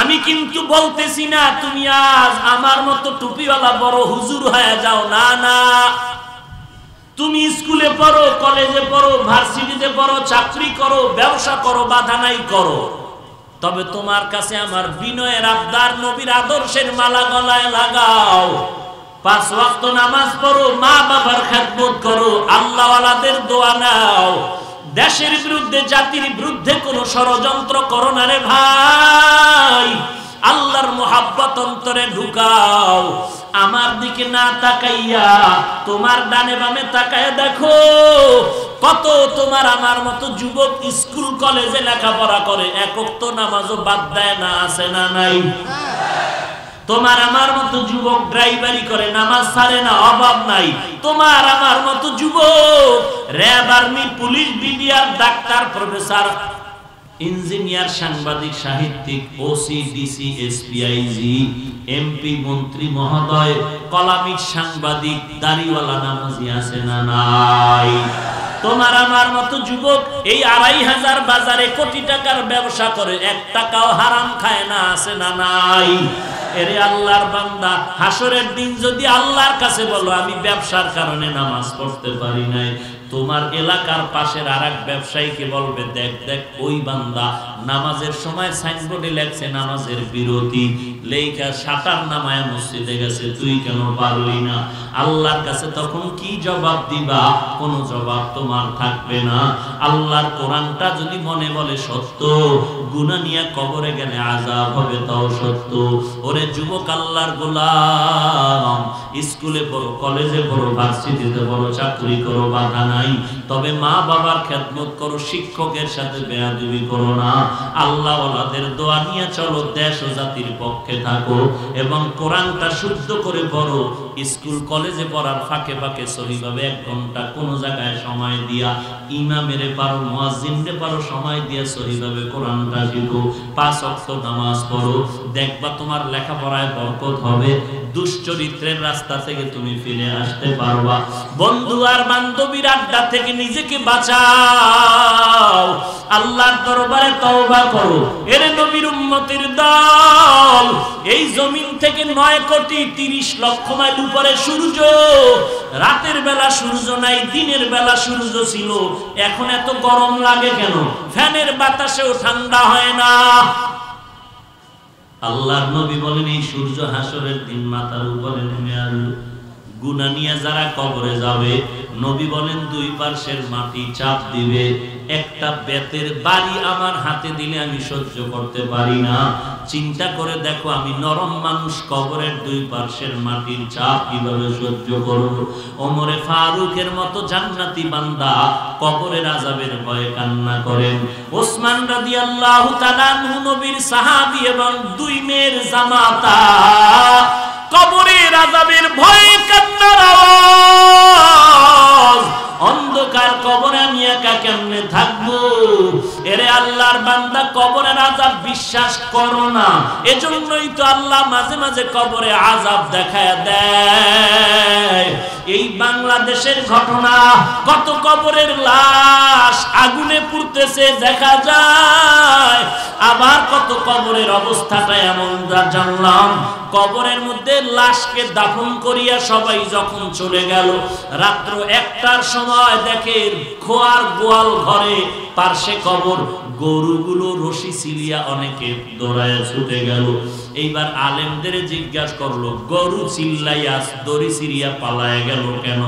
S1: আমি কিন্তু বলতেছি না তুমি আজ আমার মতো টুপিওয়ালা বড় হুজুর হয়ে যাও, না না। তুমি স্কুলে পড়ো, কলেজে পড়ো, ভার্সিটিতে পড়ো, চাকরি করো, ব্যবসা করো, বাধা নাই করো। তবে তোমার কাছে আমার বিনয়ের আবদার, নবীর আদর্শের মালা গলায় লাগাও, 5 ওয়াক্ত নামাজ পড়ো, মা বাবার খেদমত করো, আল্লাহওয়ালাদের দোয়া নাও, দেশের বিরুদ্ধে জাতির বিরুদ্ধে কোনো ষড়যন্ত্র করো না রে ভাই। আল্লাহর মোহাব্বত অন্তরে ঢুকাও। আমার দিকে না তাকাইয়া তোমার ডানে বামে তাকায় দেখো, কত তোমার আমার মতো যুবক স্কুল কলেজে লেখাপড়া করে, এক ওয়াক্ত নামাজও বাদ দেয় না, আছে না নাই? তোমার আমার মতো যুবক ড্রাইভারি করে, নামাজ ছাড়ে না, অভাব নাই। তোমার আমার মতো যুবক RAB, army, police, BDR, doctor, professor, engineer, সাংবাদিক, সাহিত্যিক, OC, DC, SP, IG, MP, মন্ত্রী মহোদয়, কলামিক, সাংবাদিক, দাড়িওয়ালা নামাজি আছে না নাই? তোমার আমার মতো যুবক এই 2500 বাজারে কোটি টাকার ব্যবসা করে, 1 টাকাও হারাম খায় না, আছে না নাই? এরে আল্লাহর বান্দা, হাসরের দিন যদি আল্লাহর কাছে বলো আমি ব্যবসার কারণে নামাজ পড়তে পারি নাই, তোমার এলাকার পাশের আরেক ব্যবসায়ীকে বলবে দেখ দেখ ওই বান্দা নামাজের সময় সাইনবোর্ডে লেখছে নামাজের বিরতি, লেখা শাটার নামায় মসজিদে গেছে, তুই কেন পারলি না? আল্লাহর কাছে তখন কি জবাব দিবা? কোনো জবাব তোমার থাকবে না। আল্লাহর কোরআনটা যদি মনে বলে সত্য, গুনাহ নিয়ে কবরে গেলে আযাব হবে তাও সত্য। ওরে যুবক আল্লাহর গোলাম, স্কুলে পড়ো, কলেজে পড়ো, ভার্সিটিতে পড়ো, চাকরি করো, বাধা নাই, তবে মা বাবার খেদমত করো, শিক্ষকের সাথে বেয়াদবি করো না, আল্লাহওয়ালাদের দোয়া নিয়ে চলো, দেশ ও জাতির পক্ষে থাকো এবং কোরআনটা শুদ্ধ করে পড়ো। স্কুল কলেজে পড়ার ফাঁকে ফাঁকে সহিভাবে 1 ঘন্টা কোন জায়গায় সময় দিয়া ইমামেরে পারো, মুয়াজ্জিনরে পারো, সময় দিয়া সহিভাবে কোরআনটা শিখো, 5 ওয়াক্ত নামাজ পড়ো, দেখবা তোমার লেখাপড়ায় বরকত হবে, দুশ্চরিত্রের রাস্তা থেকে তুমি ফিরে আসতে পারবা। বন্ধু আর বান্ধবীর আড্ডা থেকে নিজেকে বাঁচাও, আল্লাহর দরবারে তওবা করো। এর নবীর উম্মতের দল, এই জমিন থেকে 9 কোটি 30 লক্ষ মাইল উপরে সূর্য, রাতের বেলা সূর্য নাই, দিনের বেলা সূর্য ছিল, এখন এত গরম লাগে কেন? ফ্যানের বাতাসেও ঠান্ডা হয় না। আল্লাহর নবী বলেন এই সূর্য হাসরের দিন মাথার উপরে নেমে আসবে, গুনাহ নিয়ে যারা কবরে যাবে, নবী বলেন 2 পার্শ্বের মাটি চাপ দিবে, একটা বেতের বাড়ি আমার হাতে দিলে আমি সহ্য করতে পারি না। চিন্তা করে দেখো আমি নরম মানুষ, কবরের 2 পার্শ্বের মাটির চাপ কিভাবে সহ্য করব? ওমরে ফারুকের মতো জান্নাতি বান্দা কবরের আযাবের ভয়ে কান্না করেন। ওসমান রাদিয়াল্লাহু তাআলা আনহু নবীর সাহাবী এবং 2 মেয়ের জামাতা কবরের আযাবের ভয়ে কান্নার আওয়াজ। অন্ধকার কবরে আমি একা কেমনে থাকবো? এরে আল্লাহর বান্দা, কবরের আযাব বিশ্বাস করো না, এজন্যই তো আল্লাহ মাঝে মাঝে কবরে আযাব দেখায় দেয়। এই বাংলাদেশের ঘটনা, কত কবরের লাশ আগুনে পুড়তেছে দেখা যায়, আবার কত কবরের অবস্থাটা এমন জানলাম, কবরের মধ্যে লাশকে দাফন করিয়া সবাই যখন চলে গেল, রাত্র 1টার সময় দেখে খোয়ার গোয়াল ঘরে পার্শ্বে কবর, গরুগুলো রশি সিলিয়া অনেকে দৌড়ায় ছুটে গেল। এইবার আলেমদের জিজ্ঞাসা করলো, গরু চিল্লাইয়া দড়ি সিরিয়া পালায় গেল কেন?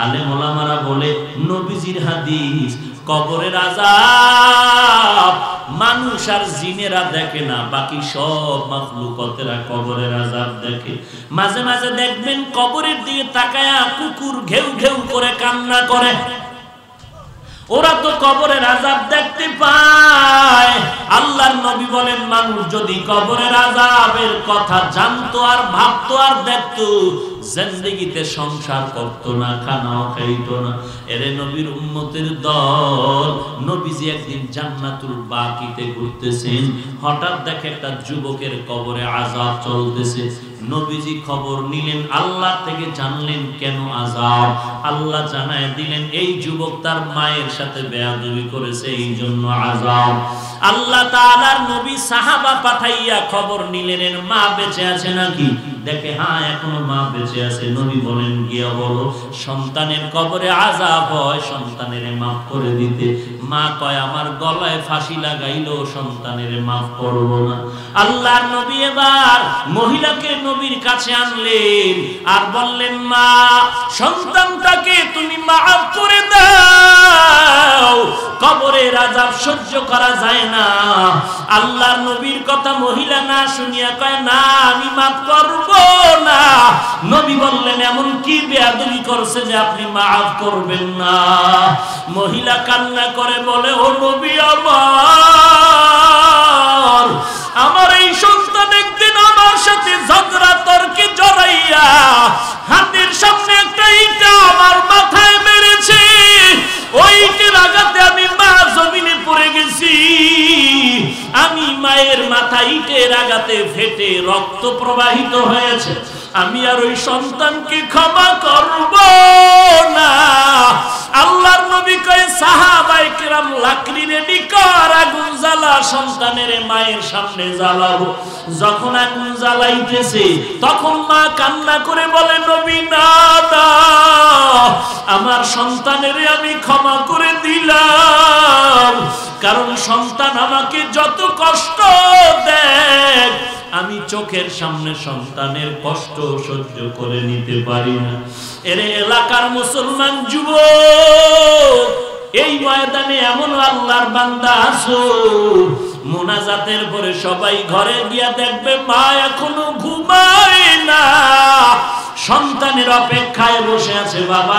S1: আলেম ওলামারা বলে নবীজির হাদিস, কবরের আযাব মানুষ আর জিনেরা দেখে না, বাকি সব মাখলুকাতেরা কবরের আযাব দেখে। মাঝে মাঝে দেখবেন কবরের দিকে তাকায়া কুকুর ঘেউ ঘেউ করে কান্না করে, ওরা তো কবরের আযাব দেখতে পায়। আল্লাহর নবী বলেন মানুষ যদি কবরের আযাবের কথা জানতো আর ভাবতো আর দেখতো, জিন্দেগিতে সংসার করতো না, খানাও খাইতো না। এরে নবীর উম্মতের দল, নবীজি একদিন জান্নাতুল বাকিতে ঘুরতেছেন, হঠাৎ দেখে একটা যুবকের কবরে আযাব চলতেছে। নবীজি খবর নিলেন, আল্লাহ থেকে জানলেন কেন আযাব। আল্লাহ জানায় দিলেন এই যুবক তার মায়ের সাথে বেয়াদবি করেছে, এই জন্য আযাব। আল্লাহ তাআলার নবী সাহাবা পাঠাইয়া খবর নিলেন মা বেঁচে আছে নাকি। দেখে হ্যাঁ এখনো মা বেঁচে আছে। নবী বলেন গিয়া বলো সন্তানের কবরে আযাব হয়, সন্তানের মাফ করে দিতে। মা কয় আমার গলায় ফাঁসি লাগাইলো সন্তানের মাফ করব না। আল্লাহর নবী এবার মহিলাকে নবীর কাছে আনলেন আর বললেন মা সন্তানটাকে তুমি মাফ করে দাও, কবরের আযাব সহ্য করা যায় না। আল্লাহর নবীর কথা মহিলা না শুনিয়া কয় না আমি মাফ করব না। নবী বললেন এমন কি বেয়াদবি করছে যে আপনি মাফ করবেন না? মহিলা কান্না করে বলে ও নবী আমার এই সন্তান একদিন আমার সাথে ঝগড়া তর্কে জড়াইয়া হাতের সামনে একটা ইটা আমার মাথায় মেরেছে, ওই ইটের আঘাতে আমি মা জমিনে পড়ে গেছি। আমি মায়ের মাথা ইটের আঘাতে ফেটে রক্ত প্রবাহিত হয়েছে, আমি আর ওই সন্তানকে ক্ষমা করব না। আল্লাহর নবী কয় সাহাবায়ে কেরাম লাকড়ি রেডি কর, আগুন জ্বালা, সন্তানের মায়ের সামনে জ্বালাবো। যখন আগুন জ্বালাইতেছে তখন মা কান্না করে বলে নবী না না আমার সন্তানের আমি ক্ষমা করে দিলাম, কারণ সন্তান আমাকে যত কষ্ট দেয় আমি চোখের সামনে সন্তানের কষ্ট সহ্য করে নিতে পারি না। এর এলাকার মুসলমান যুবক এই ময়দানে এমন আল্লাহর বান্দা আছো মুনাজাতের পরে সবাই ঘরে গিয়া দেখবে মা এখনো ঘুমায় না, সন্তানের অপেক্ষায় বসে আছে। বাবা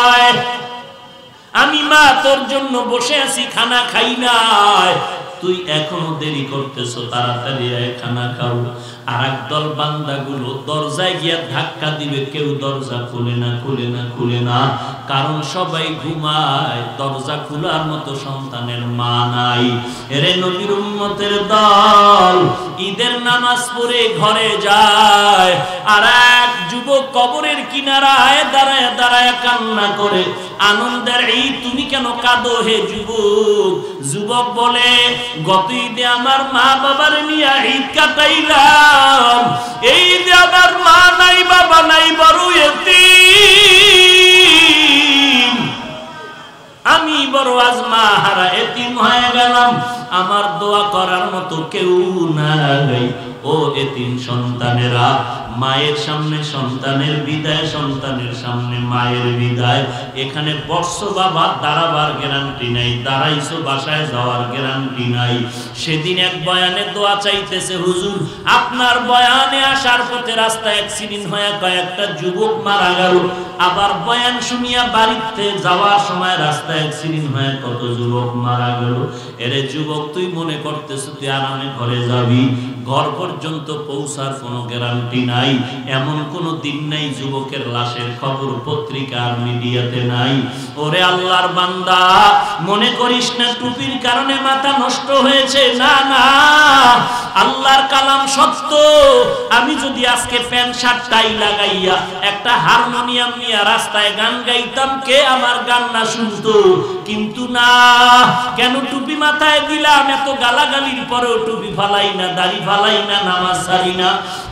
S1: আয় আমি মা তোর জন্য বসে আছি, খানা খাই নাই, তুই এখনো দেরি করতেছো, তাড়াতাড়ি আয় খানা খাও। আর একদল বান্দাগুলো দরজায় গিয়া ধাক্কা দিবে, কেউ দরজা খুলে না খুলে না খুলে না, কারণ সবাই ঘুমায়, দরজা খোলার মতো সন্তানের মা নাই। এরে নবীর উম্মতের দল ঈদের নামাজ পড়ে ঘরে যায়, আর এক যুবক কবরের কিনারায় দাঁড়ায় দাঁড়ায় কান্না করে আনন্দের ঈদ। তুমি কেন কাঁদো হে যুবক? যুবক বলে গত ঈদে আমার মা বাবার নিয়ে ঈদ কাটাইলাম, এই ঈদে আমার মা নাই বাবা নাই, বড় এতিম, আমি বড় আজ মা হারা এতিম হয়ে গেলাম, আমার দোয়া করার মতো কেউ নাই। ও এতিম সন্তানেরা, মায়ের সামনে সন্তানের বিদায়, সন্তানের সামনে মায়ের বিদায়। এখানে বর্ষ বাবা দাঁড়াবার গ্যারান্টি নাই, দাঁড়াইছো বাসায় যাওয়ার গ্যারান্টি নাই। সেদিন এক বয়ানে দোয়া চাইতেছে হুজুর আপনার বয়ানে আসার পথে রাস্তায় অ্যাক্সিডেন্ট হয়ে কয়েকটা যুবক মারা গেল, আবার বয়ান শুনিয়া বাড়িতে যাওয়ার সময় রাস্তায় অ্যাক্সিডেন্ট হয়ে কত যুবক মারা গেল। এরে যুবক তুই মনে করতেছ তুই আরামে ঘরে যাবি, ঘর পর্যন্ত পৌঁছার কোনো গ্যারান্টি নাই। এমন কোনো দিন নাই যুবকের লাশের খবর পত্রিকা আর মিডিয়াতে নাই। ওরে আল্লাহর বান্দা মনে করিস না টুপির কারণে মাথা নষ্ট হয়েছে, না না, আল্লাহর কালাম সত্য। আমি যদি আজকে প্যান্ট শার্ট টাই লাগাইয়া একটা হারমোনিয়াম নিয়ে রাস্তায় গান গাইতাম, কে আমার গান না শুনতো? কিন্তু না, কেন টুপি মাথায় দিলাম? এত গালাগালির পরেও টুপি ফালাই না, দাড়ি ফালাই না, নামাজ ছাড়ি না।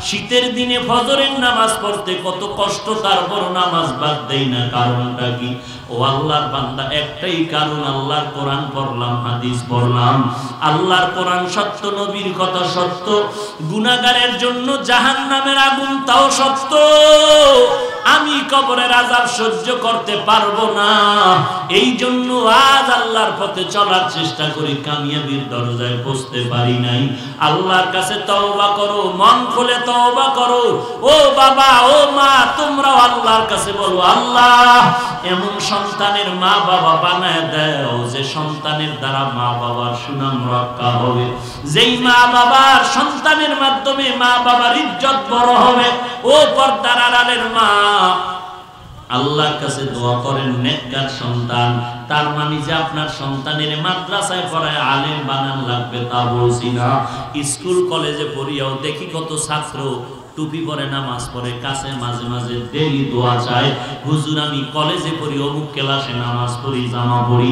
S1: শীতের দিনে ফজরের নামাজ পড়তে কত কষ্ট, তারপর নামাজ বাদ দেই না। কারণটা কি? ও আল্লাহর বান্দা একটাই কারণ, আল্লাহর কোরআন পড়লাম, হাদিস পড়লাম। আল্লাহর কোরআন সত্য, নবীর কথা সত্য, গুনাহগারের জন্য জাহান্নামের আগুন তাও সত্য। আমি কবরের আযাব সহ্য করতে পারবো না, এই জন্য আজ আল্লাহর পথে চলার চেষ্টা করি, কামিয়াবির দরজায় পৌঁছতে পারি নাই। আল্লাহর কাছে তওবা করো, মন খুলে তওবা করো। ও বাবা ও মা তোমরাও আল্লাহর কাছে বলো, আল্লাহ এমন সন্তানের মা বাবা বানায় দাও যে সন্তানের দ্বারা মা বাবার সুনাম রক্ষা হবে, যেই মা বাবার সন্তানের মাধ্যমে মা বাবার ইজ্জত বড় হবে। ও পর্দার আড়ালের মা আল্লাহর কাছে দোয়া করেন নেককার সন্তান। তার মানে যে আপনার সন্তানের মাদ্রাসায় পড়ায় আলেম বানান লাগবে তা বলছি না। স্কুল কলেজে পড়িয়াও দেখি কত ছাত্র টুপি পরে নামাজ পড়ে, কাছে মাঝে মাঝে ডেইলি দোয়া চায়, হুজুর আমি কলেজে পড়ি, অমুক ক্লাসে নামাজ পড়ি, জামা পড়ি,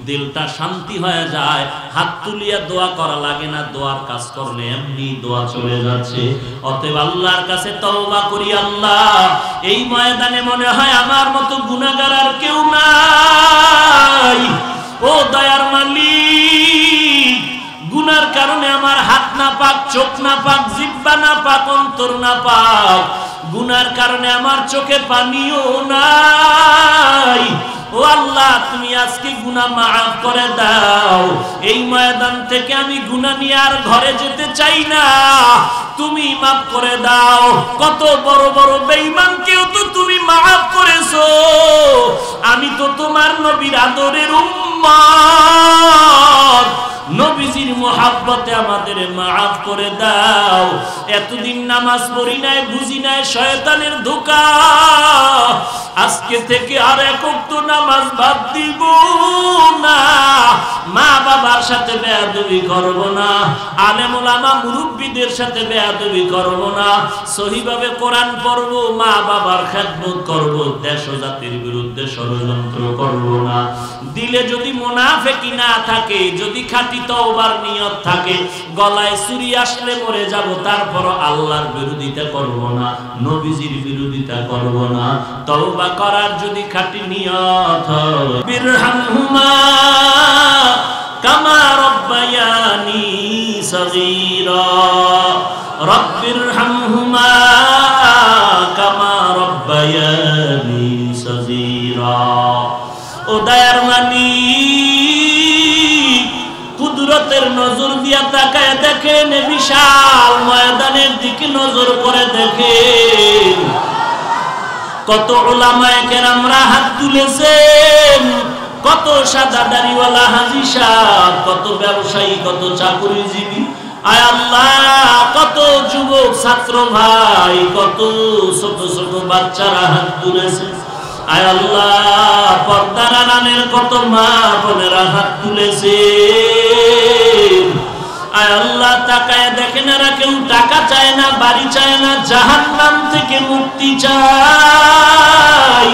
S1: দিলটা শান্তি হয়ে যায়। হাত তুলিয়া দোয়া করা লাগে না, দোয়ার কাজ করলে এমনি দোয়া চলে যাচ্ছে। অতএব আল্লাহর কাছে তওবা করি, আল্লাহ এই ময়দানে মনে হয় আমার মতো গুনাহগার আর কেউ নাই। ও দয়ার মালিক, গুনার কারণে আমার হাত না পাক, চোখ না পাক, জিহ্বা না পাক, অন্তর না পাক। গুনার কারণে আমার চোখে পানিও নাই। ও আল্লাহ, তুমি আজকে গুনাহ মাফ করে দাও। এই ময়দান থেকে আমি গুনাহ নিয়ে আর ঘরে যেতে চাই না, তুমি মাফ করে দাও। কত বড় বড় বেঈমানকেও তো তুমি মাফ করেছো। আমি তো তোমার নবীর আদরের উম্মত, নবীজির মোহাব্বতে আমাদের মাফ করে দাও। এতদিন নামাজ পড়ি নাই, বুঝি নাই শয়তানের ধোঁকা। আজকে থেকে আর এক ওয়াক্ত নামাজ বাদ দিব না। মা বাবার সাথে বেয়াদবি করব না, আলেম ওলামা মুরব্বিদের সাথে বেয়াদবি করব না, সহিভাবে কোরআন পড়ব, মা বাবার খেদমত করব, দেশ ও জাতির বিরুদ্ধে ষড়যন্ত্র করব না। দিলে যদি মুনাফিকি না থাকে, যদি খাঁটি তওবার নিয়ত থাকে, গলায় ছুরি আসলে মরে যাব, তারপর আল্লাহর বিরোধিতা করব না, নবীজির বিরোধিতা করব না। তওবা করার যদি খাঁটি নিয়ত হয়, বিরহামহুমা কামা রব্বায়ানি সগীরা, রব্বিরহামহুমা কামা রব্বায়ানি সগীরা। ও দয়ার মালিক, কুদরতের নজর দিয়া তাকায় দেখেন, বিশাল ময়দানের দিকে নজর করে দেখেন। কত উলামায়ে কেরামরা হাত তুলেছেন, কত সাদা দাড়িওয়ালা হাজী সাহেব, কত ব্যবসায়ী, কত চাকরিজীবী, আয় আল্লাহ, কত যুবক ছাত্র ভাই, কত ছোট ছোট বাচ্চারা হাত তুলেছে। আয় আল্লাহ, পর্দার আড়ালের কত মা বোনেরা হাত তুলেছে। আয় আল্লাহ, তাকায় দেখেন, এরা কেউ টাকা চায় না, বাড়ি চায় না, জাহান্নাম থেকে মুক্তি চায়।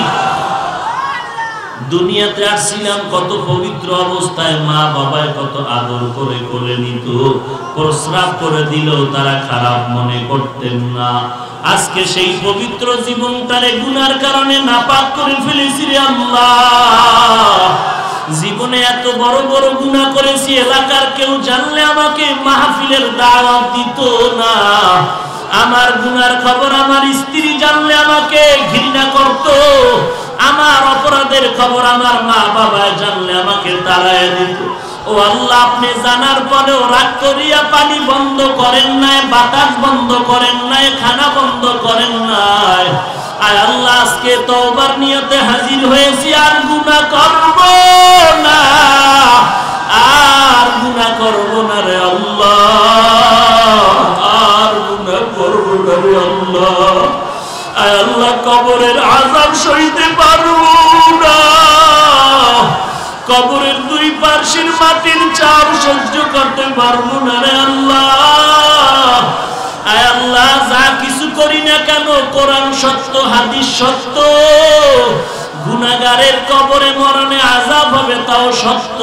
S1: দুনিয়াতে আসছিলাম কত পবিত্র অবস্থায়, মা বাবায় কত আদর করে কোলে নিত, প্রস্রাব করে দিলেও তারা খারাপ মনে করতেন না। আজকে সেই পবিত্র জীবনটারে গুনার কারণে নাপাক করে ফেলেছি রে আল্লাহ। জীবনে এত বড় বড় গুনাহ করেছি, এলাকার কেউ জানলে আমাকে মাহফিলের দাওয়াত দিত না। আমার গুনার খবর আমার স্ত্রী জানলে আমাকে ঘৃণা করত। আমার অপরাধের খবর আমার মা বাবা জানলে আমাকে তাড়ায় দিত। ও আল্লাহ, আপনি জানার পরেও রাগ করিয়া পানি বন্ধ করেন নাই, বাতাস বন্ধ করেন নাই, খানা বন্ধ করেন নাই। আয় আল্লাহ, আজকে তওবার নিয়তে হাজির হয়েছি, আর গুনাহ করব না, আর গুনাহ করব না রে আল্লাহ, আর গুনাহ করব না রে আল্লাহ। আয় আল্লাহ, কবরের আযাব সইতে পারব না, কবরের দুই পাশের মাটির চাপ সহ্য করতে পারব না রে আল্লাহ। আয় আল্লাহ, যা কিছু করি না কেন, কোরআন সত্য, হাদিস সত্য, গুনাহগারের কবরে মরণে আযাব হবে তাও সত্য।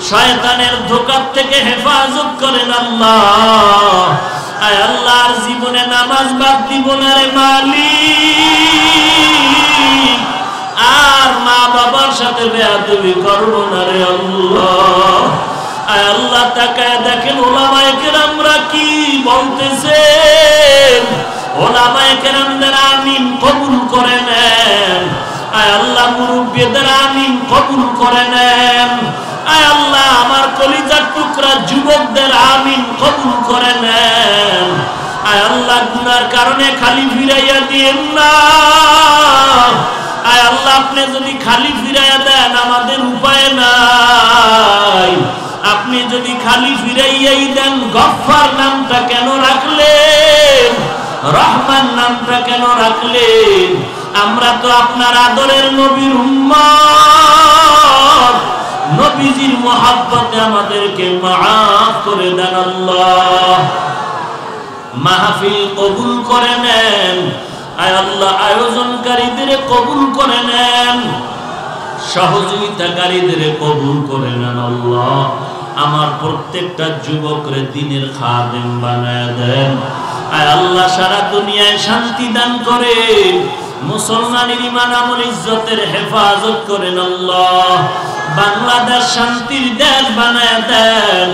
S1: শয়তানের ধোঁকার থেকে হেফাজত করেন আল্লাহ। আয় আল্লাহ, আর জীবনে নামাজ বাদ দিব না রে মালিক, আর মা বাবার সাথে বেয়াদবি করব না রে আল্লাহ। আয় আল্লাহ, তাকায় দেখেন উলামায়ে কেরামরা কি বলতেছেন। উলামায়ে কেরামদের আমিন কবুল করে নেন। আয় আল্লাহ, মুরব্বিদের আমিন কবুল করে নেন। আয় আল্লাহ, আমার কলিজার টুকরা যুবকদের আমিন কবুল করে নেন। আয় আল্লাহ, গুনার কারণে খালি ফিরাইয়া দিয়েন না। আয় আল্লাহ, আপনি যদি খালি ফিরাইয়া দেন আমাদের উপায় নাই। আপনি যদি খালি ফিরাইয়াই দেন, গফফার নামটা কেন রাখলেন, রহমান নামটা কেন রাখলেন? আমরা তো আপনার আদরের নবীর উম্মত, নবীজির মহব্বতে আমাদেরকে মাফ করে দেন আল্লাহ। মাহফিল কবুল করে নেন। আয় আল্লাহ, আয়োজনকারীদের কবুল করে নেন। সহযোগিতাকারীদের কবুল করে নেন আল্লাহ। আমার প্রত্যেকটা যুবকরে দ্বীনের খাদেম বানায় দেন। আয় আল্লাহ, সারা দুনিয়ায় শান্তি দান করে মুসলমানের ঈমান আমল ইজ্জতের হেফাজত করেন আল্লাহ। বাংলাদেশ শান্তির দেশ বানায় দেন।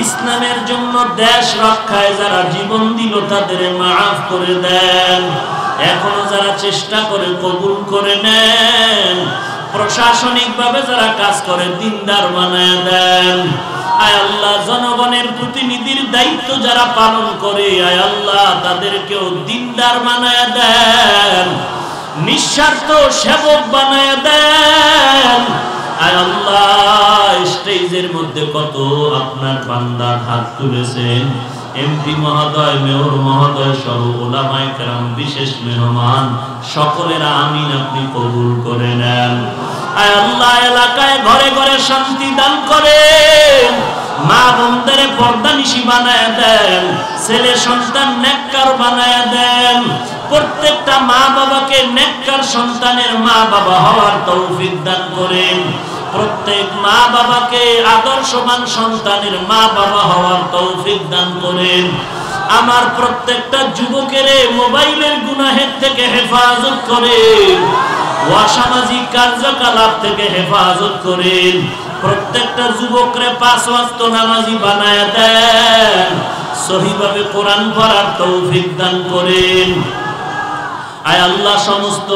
S1: ইসলামের জন্য দেশ রক্ষায় যারা জীবন দিল তাদের মাফ করে দেন। এখনো যারা চেষ্টা করে কবুল করে নেন। প্রশাসনিকভাবে যারা কাজ করে দিনদার বানায় দেন। আয় আল্লাহ, জনগণের প্রতিনিধির দায়িত্ব যারা পালন করে, আয় আল্লাহ তাদেরকেও দিনদার বানায় দেন, নিঃস্বার্থ সেবক বানায় দেন। আয় আল্লাহ, স্টেজের মধ্যে কত আপনার বান্দা হাত তুলেছেন, এমপি মহোদয়, মেয়র মহোদয় সহ ওলামায়ে কেরাম, বিশেষ মেহমান সকলের আমিন আপনি কবুল করে নেন। আয় আল্লাহ, এলাকায় ঘরে ঘরে শান্তি দান করেন। মা বোনদের পর্দানিশী বানায় দেন, ছেলে সন্তান নেককার বানায় দেন। প্রত্যেকটা মা বাবাকে নেককার সন্তানের মা বাবা হওয়ার তৌফিক দান করেন। প্রত্যেক মা বাবাকে আদর্শবান সন্তানের মা বাবা হওয়ার তৌফিক দান করেন। আমার প্রত্যেকটা যুবকের মোবাইলের গুনাহের থেকে হেফাজত করেন, অসামাজিক কার্যকলাপ থেকে হেফাজত করেন। প্রত্যেকটা যুবকরে 5 ওয়াক্ত নামাজি বানায় দেন, সহিভাবে কোরআন পড়ার তৌফিক দান করেন। আয় আল্লাহ, সমস্ত